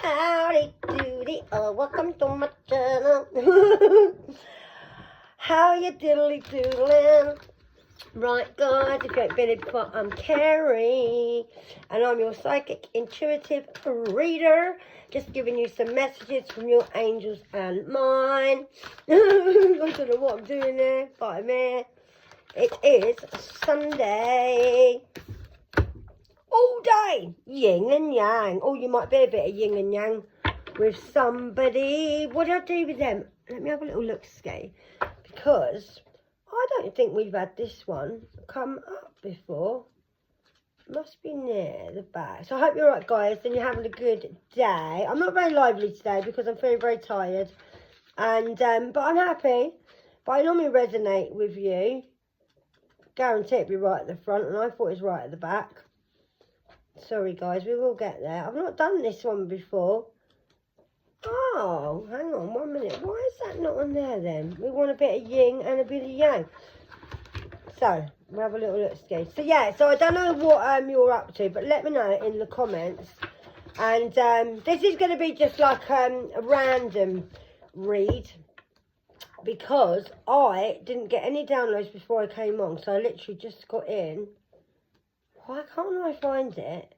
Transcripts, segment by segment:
Howdy doody, welcome to my channel. How you diddly doodling? Right guys, if you ain't been in before, I'm Carrie, and I'm your psychic intuitive reader. Just giving you some messages from your angels and mine. I don't know what I'm doing there, but I'm here. It is Sunday. All day, yin and yang. Oh, you might be a bit of yin and yang with somebody. What do I do with them? Let me have a little look, Ski, because I don't think we've had this one come up before. Must be near the back. So I hope you're right, guys, and you're having a good day. I'm not very lively today because I'm feeling very tired, and but I'm happy. But I normally resonate with you. Guarantee it'll be right at the front, and I thought it was right at the back. Sorry guys, we will get there. I've not done this one before. Oh, hang on 1 minute. Why is that not on there then? We want a bit of yin and a bit of yang. So, we'll have a little look, Ski. So yeah, so I don't know what you're up to, but let me know in the comments. And this is going to be just like a random read, because I didn't get any downloads before I came on. So I literally just got in. Why can't I find it?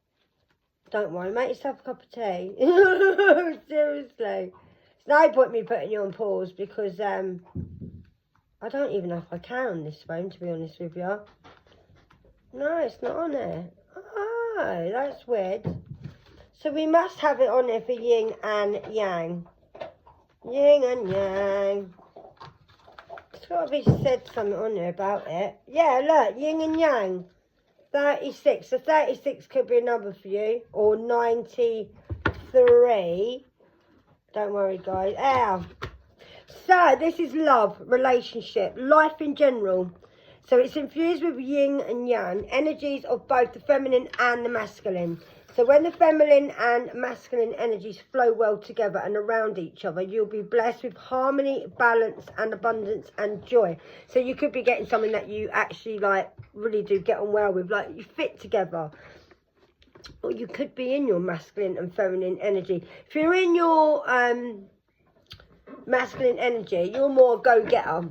Don't worry, make yourself a cup of tea. Seriously. There's no point me putting you on pause because I don't even know if I can on this phone, to be honest with you. No, it's not on there. Oh, that's weird. So we must have it on there for yin and yang. Yin and yang. It's got to be said something on there about it. Yeah, look, yin and yang. 36. So 36 could be a number for you. Or 93. Don't worry, guys. Ow. So this is love, relationship, life in general. So it's infused with yin and yang, energies of both the feminine and the masculine. So when the feminine and masculine energies flow well together and around each other, you'll be blessed with harmony, balance and abundance and joy. So you could be getting something that you actually like really do get on well with, like you fit together. Or you could be in your masculine and feminine energy. If you're in your masculine energy, you're more go-getter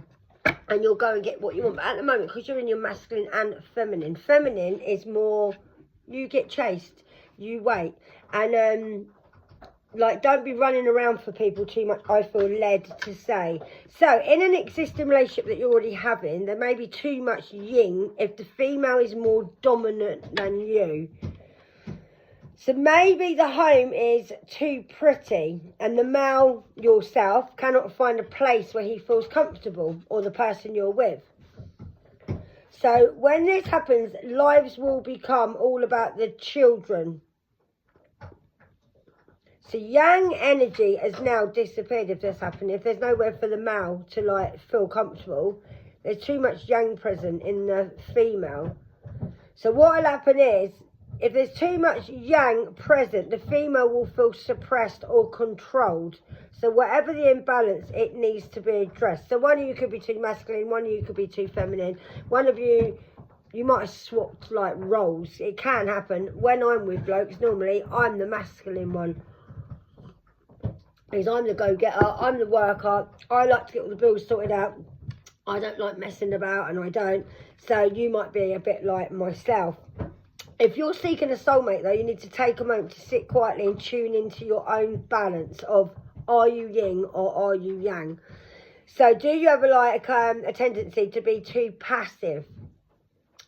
and you'll go and get what you want. But at the moment, because you're in your masculine and feminine, feminine is more you get chased. You wait, and like don't be running around for people too much, I feel led to say. So in an existing relationship that you're already having, there may be too much yin if the female is more dominant than you. So maybe the home is too pretty and the male, yourself, cannot find a place where he feels comfortable, or the person you're with. So when this happens, lives will become all about the children. So yang energy has now disappeared if this happened. If there's nowhere for the male to like feel comfortable, there's too much yang present in the female. So what will happen is, if there's too much yang present, the female will feel suppressed or controlled. So whatever the imbalance, it needs to be addressed. So one of you could be too masculine, one of you could be too feminine. One of you might have swapped like roles. It can happen. When I'm with blokes, normally I'm the masculine one. Because I'm the go-getter, I'm the worker, I like to get all the bills sorted out. I don't like messing about, and I don't. So you might be a bit like myself. If you're seeking a soulmate, though, you need to take a moment to sit quietly and tune into your own balance of, are you yin or are you yang? So do you have a tendency to be too passive,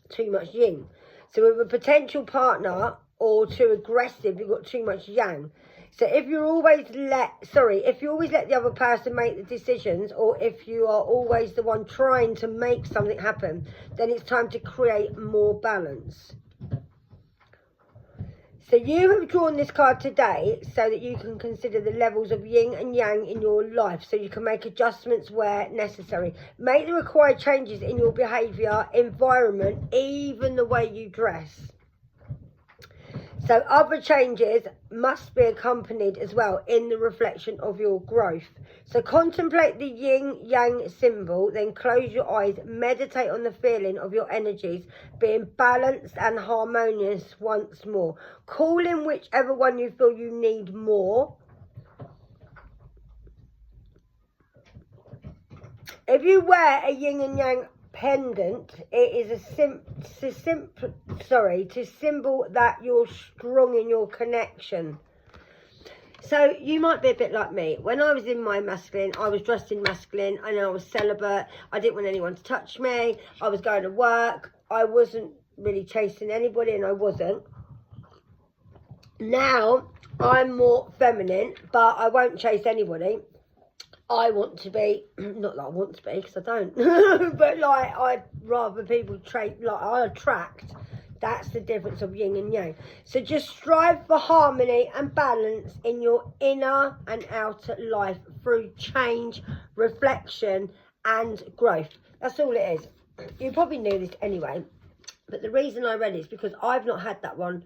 too much yin? So with a potential partner, or too aggressive, you've got too much yang. So if you always let the other person make the decisions, or if you are always the one trying to make something happen, then it's time to create more balance. So you have drawn this card today so that you can consider the levels of yin and yang in your life, so you can make adjustments where necessary. Make the required changes in your behaviour, environment, even the way you dress. So other changes must be accompanied as well in the reflection of your growth. So contemplate the yin-yang symbol, then close your eyes, meditate on the feeling of your energies being balanced and harmonious once more. Call in whichever one you feel you need more. If you wear a yin and yang pendant, it is to symbol that you're strong in your connection. So you might be a bit like me. When I was in my masculine, I was dressed in masculine and I was celibate. I didn't want anyone to touch me. I was going to work. I wasn't really chasing anybody, and I wasn't. Now I'm more feminine, but I won't chase anybody. I want to be, not that I want to be, because I don't, but like I'd rather people I attract. That's the difference of yin and yang. So just strive for harmony and balance in your inner and outer life through change, reflection and growth. That's all it is. You probably knew this anyway, but the reason I read it is because I've not had that one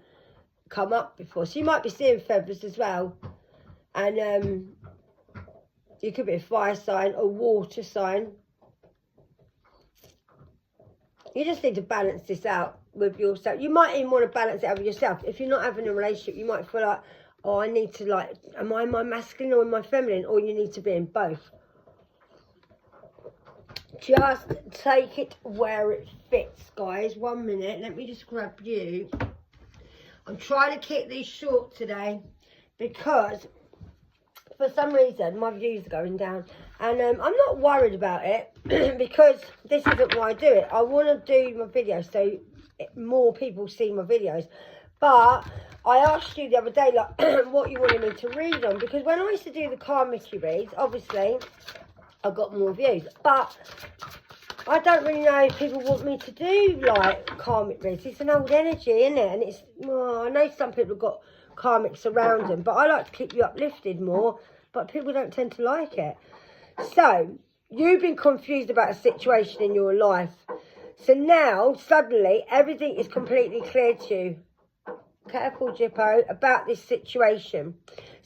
come up before. So you might be seeing feathers as well, and you could be a fire sign, a water sign. You just need to balance this out with yourself. You might even want to balance it out with yourself. If you're not having a relationship, you might feel like, oh, I need to, like, am I my masculine or am I feminine? Or you need to be in both. Just take it where it fits, guys. 1 minute. Let me just grab you. I'm trying to keep these short today because for some reason my views are going down, and I'm not worried about it because this isn't why I do it. I want to do my videos so more people see my videos. But I asked you the other day, like, what you wanted me to read on, because when I used to do the karmic reads, obviously I got more views, but I don't really know if people want me to do like karmic reads. It's an old energy, isn't it? And it's, well, I know some people have got karmics around them, but I like to keep you uplifted more, but people don't tend to like it. So you've been confused about a situation in your life, so now suddenly everything is completely clear to you, careful Jippo, about this situation.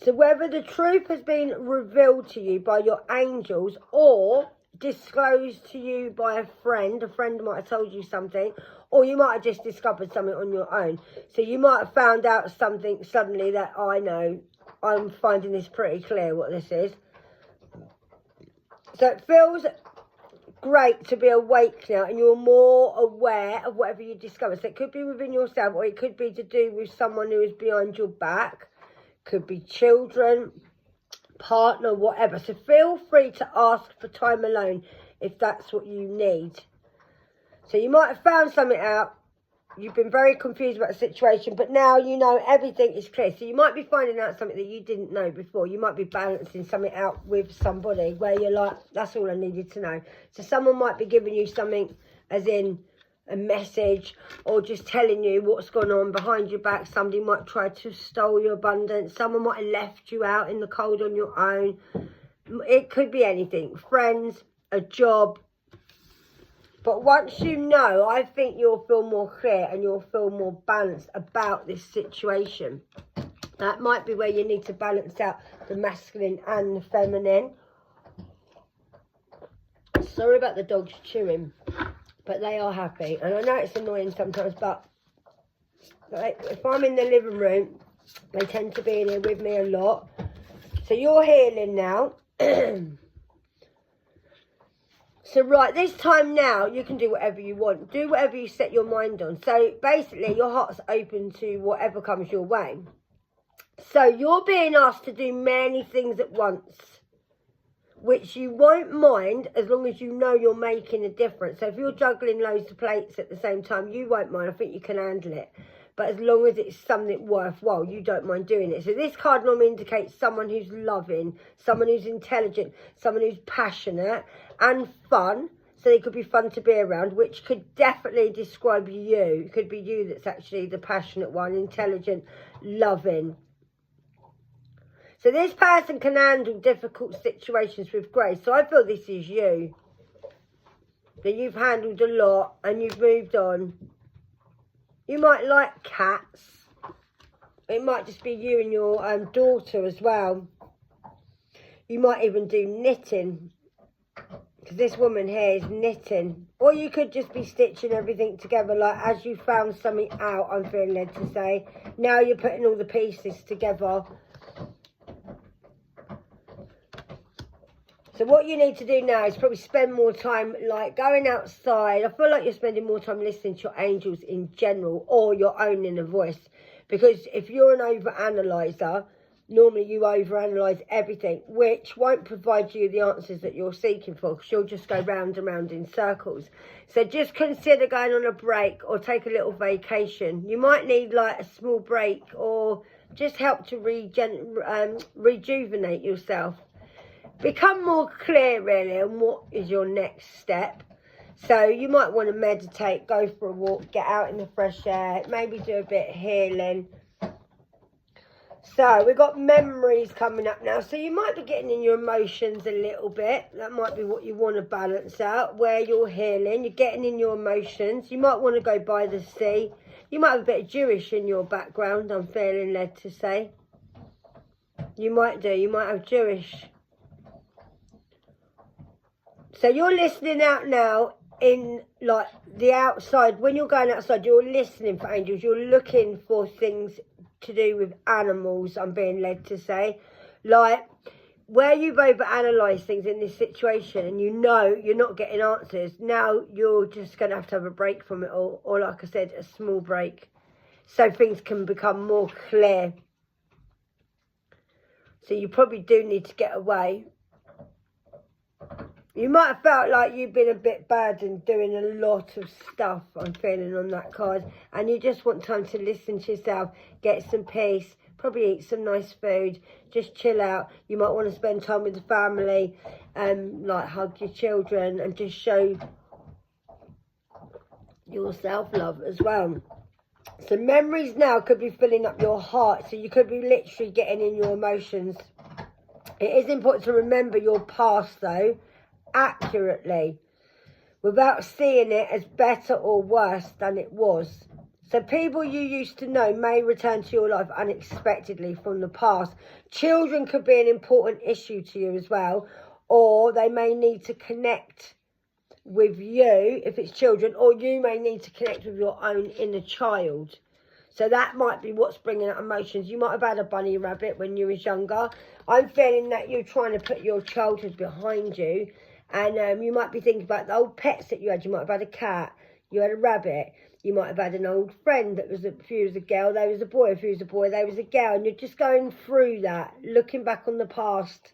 So whether the truth has been revealed to you by your angels or disclosed to you by a friend might have told you something, or you might have just discovered something on your own. So you might have found out something suddenly that, I know, I'm finding this pretty clear what this is. So it feels great to be awake now, and you're more aware of whatever you discover. So it could be within yourself, or it could be to do with someone who is behind your back. Could be children, partner, whatever. So feel free to ask for time alone if that's what you need. So you might have found something out. You've been very confused about the situation, but now you know everything is clear. So you might be finding out something that you didn't know before. You might be balancing something out with somebody where you're like, that's all I needed to know. So someone might be giving you something as in a message, or just telling you what's going on behind your back. Somebody might try to steal your abundance. Someone might have left you out in the cold on your own. It could be anything. Friends, a job. But once you know, I think you'll feel more clear and you'll feel more balanced about this situation. That might be where you need to balance out the masculine and the feminine. Sorry about the dogs chewing, but they are happy. And I know it's annoying sometimes, but like, if I'm in the living room, they tend to be in here with me a lot. So you're healing now. So right, this time now, you can do whatever you want. Do whatever you set your mind on. So basically, your heart's open to whatever comes your way. So you're being asked to do many things at once, which you won't mind as long as you know you're making a difference. So if you're juggling loads of plates at the same time, you won't mind. I think you can handle it. But as long as it's something worthwhile, you don't mind doing it. So this card normally indicates someone who's loving, someone who's intelligent, someone who's passionate and fun. So they could be fun to be around, which could definitely describe you. It could be you that's actually the passionate one, intelligent, loving. So this person can handle difficult situations with grace. So I feel this is you. That you've handled a lot and you've moved on. You might like cats. It might just be you and your daughter as well. You might even do knitting, because this woman here is knitting. Or you could just be stitching everything together, like as you found something out, I'm feeling led to say. Now you're putting all the pieces together. So what you need to do now is probably spend more time like going outside. I feel like you're spending more time listening to your angels in general, or your own inner voice. Because if you're an over-analyzer, normally you overanalyze everything, which won't provide you the answers that you're seeking for, because you'll just go round and round in circles. So just consider going on a break or take a little vacation. You might need like a small break, or just help to rejuvenate yourself. Become more clear really on what is your next step. So you might want to meditate, go for a walk, get out in the fresh air, maybe do a bit of healing. So we've got memories coming up now. So you might be getting in your emotions a little bit. That might be what you want to balance out, where you're healing. You're getting in your emotions. You might want to go by the sea. You might have a bit of Jewish in your background, I'm feeling led to say. You might do. You might have Jewish. So you're listening out now in like the outside. When you're going outside, you're listening for angels. You're looking for things to do with animals, I'm being led to say. Like where you've overanalyzed things in this situation and you know you're not getting answers, now you're just going to have a break from it all. Or like I said, a small break. So things can become more clear. So you probably do need to get away. You might have felt like you've been a bit burdened doing a lot of stuff, I'm feeling on that card. And you just want time to listen to yourself, get some peace, probably eat some nice food, just chill out. You might want to spend time with the family, like hug your children and just show your self-love as well. So memories now could be filling up your heart. So you could be literally getting in your emotions. It is important to remember your past though, accurately, without seeing it as better or worse than it was. So people you used to know may return to your life unexpectedly from the past. Children could be an important issue to you as well, or they may need to connect with you if it's children, or you may need to connect with your own inner child. So that might be what's bringing up emotions. You might have had a bunny rabbit when you was younger. I'm feeling that you're trying to put your childhood behind you. And you might be thinking about the old pets that you had. You might have had a cat. You had a rabbit. You might have had an old friend that was, if you was a girl, they was a boy. If you was a boy, they was a girl. And you're just going through that, looking back on the past.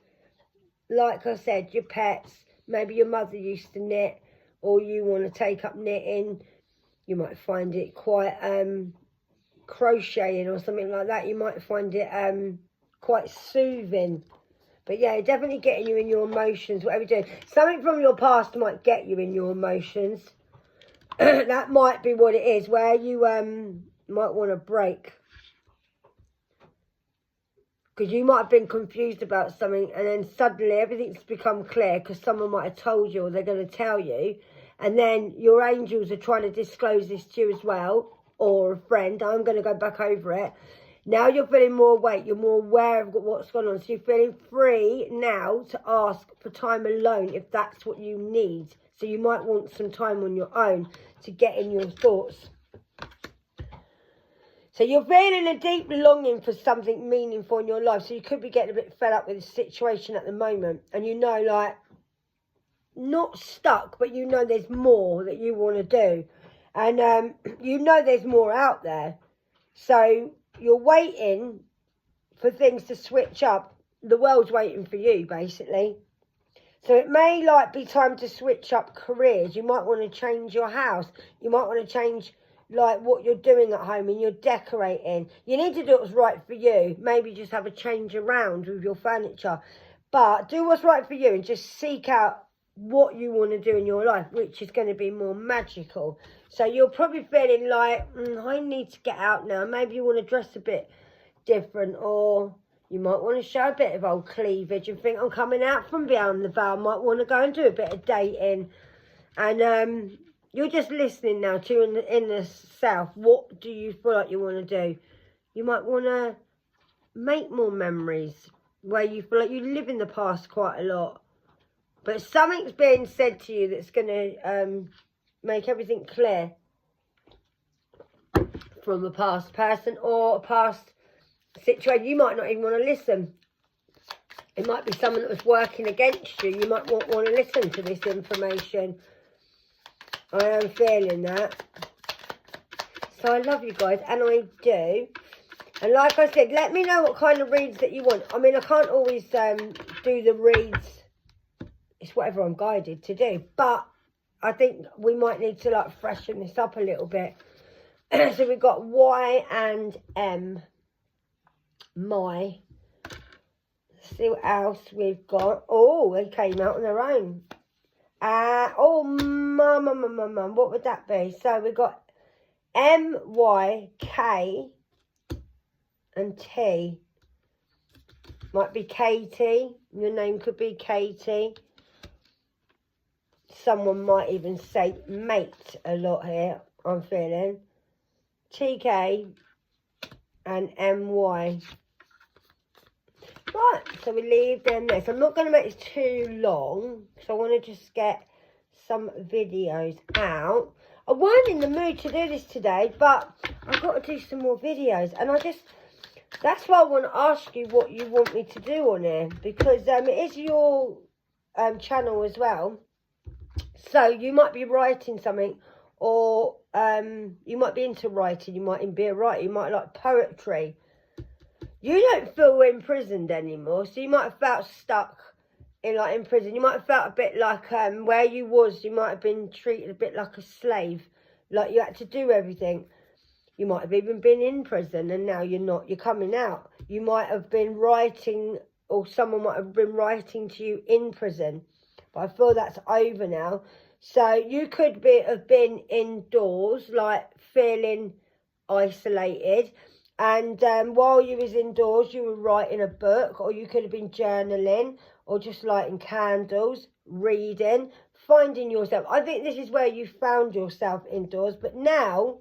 Like I said, your pets. Maybe your mother used to knit, or you want to take up knitting. You might find it quite crocheting or something like that. You might find it quite soothing. But yeah, definitely getting you in your emotions, whatever you're doing. Something from your past might get you in your emotions. That might be what it is, where you might want to break. Because you might have been confused about something and then suddenly everything's become clear because someone might have told you or they're going to tell you. And then your angels are trying to disclose this to you as well, or a friend. I'm going to go back over it. Now you're feeling more awake, you're more aware of what's going on. So you're feeling free now to ask for time alone if that's what you need. So you might want some time on your own to get in your thoughts. So you're feeling a deep longing for something meaningful in your life. So you could be getting a bit fed up with the situation at the moment. And you know, like, not stuck, but you know there's more that you want to do. And you know there's more out there. So you're waiting for things to switch up. The world's waiting for you, basically. So it may like be time to switch up careers. You might want to change your house. You might want to change like what you're doing at home and you're decorating. You need to do what's right for you. Maybe just have a change around with your furniture. But do what's right for you and just seek out what you want to do in your life, which is going to be more magical. So you're probably feeling like, I need to get out now. Maybe you want to dress a bit different, or you might want to show a bit of old cleavage and think, I'm coming out from behind the veil. Might want to go and do a bit of dating. And you're just listening now to in the south. What do you feel like you want to do? You might want to make more memories where you feel like you live in the past quite a lot. But something's being said to you that's going to make everything clear from a past person or a past situation. You might not even want to listen. It might be someone that was working against you. You might want to listen to this information. I am feeling that. So I love you guys, and I do. And like I said, let me know what kind of reads that you want. I mean, I can't always do the reads. It's whatever I'm guided to do. But I think we might need to like freshen this up a little bit. So we've got Y and M. My. Let's see what else we've got. Oh, they came out on their own. Oh, mum. What would that be? So we've got M, Y, K, and T. Might be Katie. Your name could be Katie. Someone might even say mate a lot here, I'm feeling. TK and MY. Right, so we leave them there. So I'm not going to make this too long, because I want to just get some videos out. I weren't in the mood to do this today, but I've got to do some more videos. And that's why I want to ask you what you want me to do on here, because it is your channel as well. So you might be writing something, or you might be into writing, you might even be a writer, you might like poetry. You don't feel imprisoned anymore, so you might have felt stuck in prison. You might have felt a bit like where you was, you might have been treated a bit like a slave, like you had to do everything. You might have even been in prison and now you're not, you're coming out. You might have been writing, or someone might have been writing to you in prison. But I feel that's over now. So you could have been indoors, like feeling isolated. And while you was indoors, you were writing a book, or you could have been journaling, or just lighting candles, reading, finding yourself. I think this is where you found yourself indoors. But now,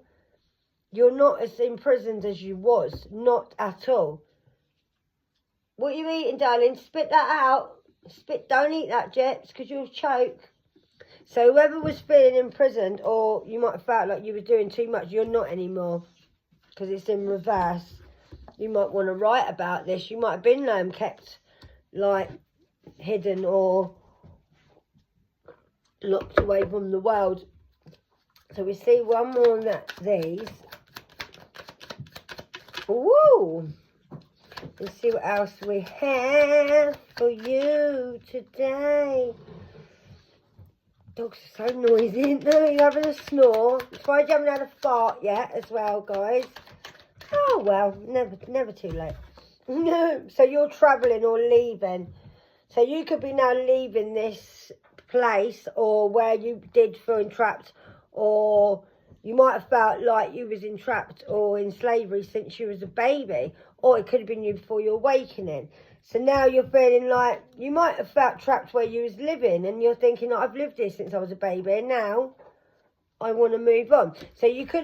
you're not as imprisoned as you was. Not at all. What are you eating, darling? Spit that out. Don't eat that, Jets, because you'll choke. So whoever was feeling imprisoned, or you might have felt like you were doing too much, you're not anymore. Because it's in reverse. You might want to write about this. You might have been kept like hidden or locked away from the world. So we see one more on these. Woo! Let's see what else we have for you today. Dogs are so noisy, aren't they? You're having a snore. Surprised you haven't had a fart yet as well, guys. Oh, well, never too late. No, so you're travelling or leaving. So you could be now leaving this place, or where you did feel entrapped, or you might have felt like you was entrapped or in slavery since you was a baby, or it could have been you before your awakening. So now you're feeling like you might have felt trapped where you was living, and you're thinking, I've lived here since I was a baby, and now I want to move on. So you could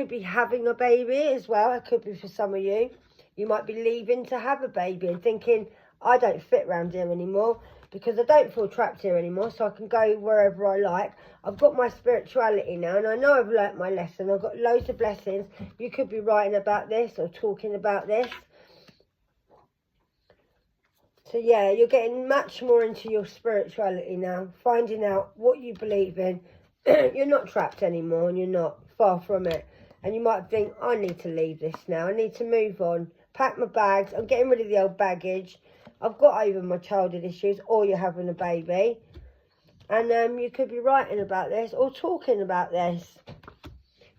be having a baby as well. It could be for some of you. You might be leaving to have a baby and thinking, I don't fit around here anymore, because I don't feel trapped here anymore, so I can go wherever I like. I've got my spirituality now, and I know I've learnt my lesson. I've got loads of blessings. You could be writing about this or talking about this. So yeah, you're getting much more into your spirituality now, finding out what you believe in. You're not trapped anymore, and you're not, far from it. And you might think, I need to leave this now. I need to move on. Pack my bags. I'm getting rid of the old baggage. I've got over my childhood issues, or you're having a baby. And you could be writing about this or talking about this,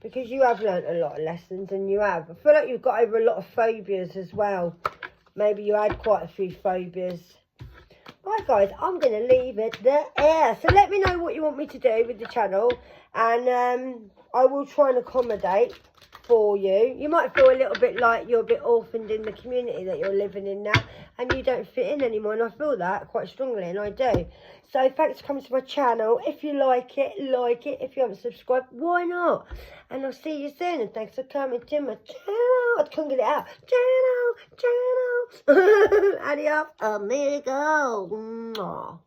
because you have learnt a lot of lessons, and you have. I feel like you've got over a lot of phobias as well. Maybe you had quite a few phobias. Right, guys, I'm going to leave it there. So let me know what you want me to do with the channel, and I will try and accommodate for you. You might feel a little bit like you're a bit orphaned in the community that you're living in now, and you don't fit in anymore, and I feel that quite strongly, and I do. So thanks for coming to my channel. If you like it, like it. If you haven't subscribed, why not? And I'll see you soon, and thanks for coming to my channel. I couldn't get it out. Channel. Adios, amigo. Mwah.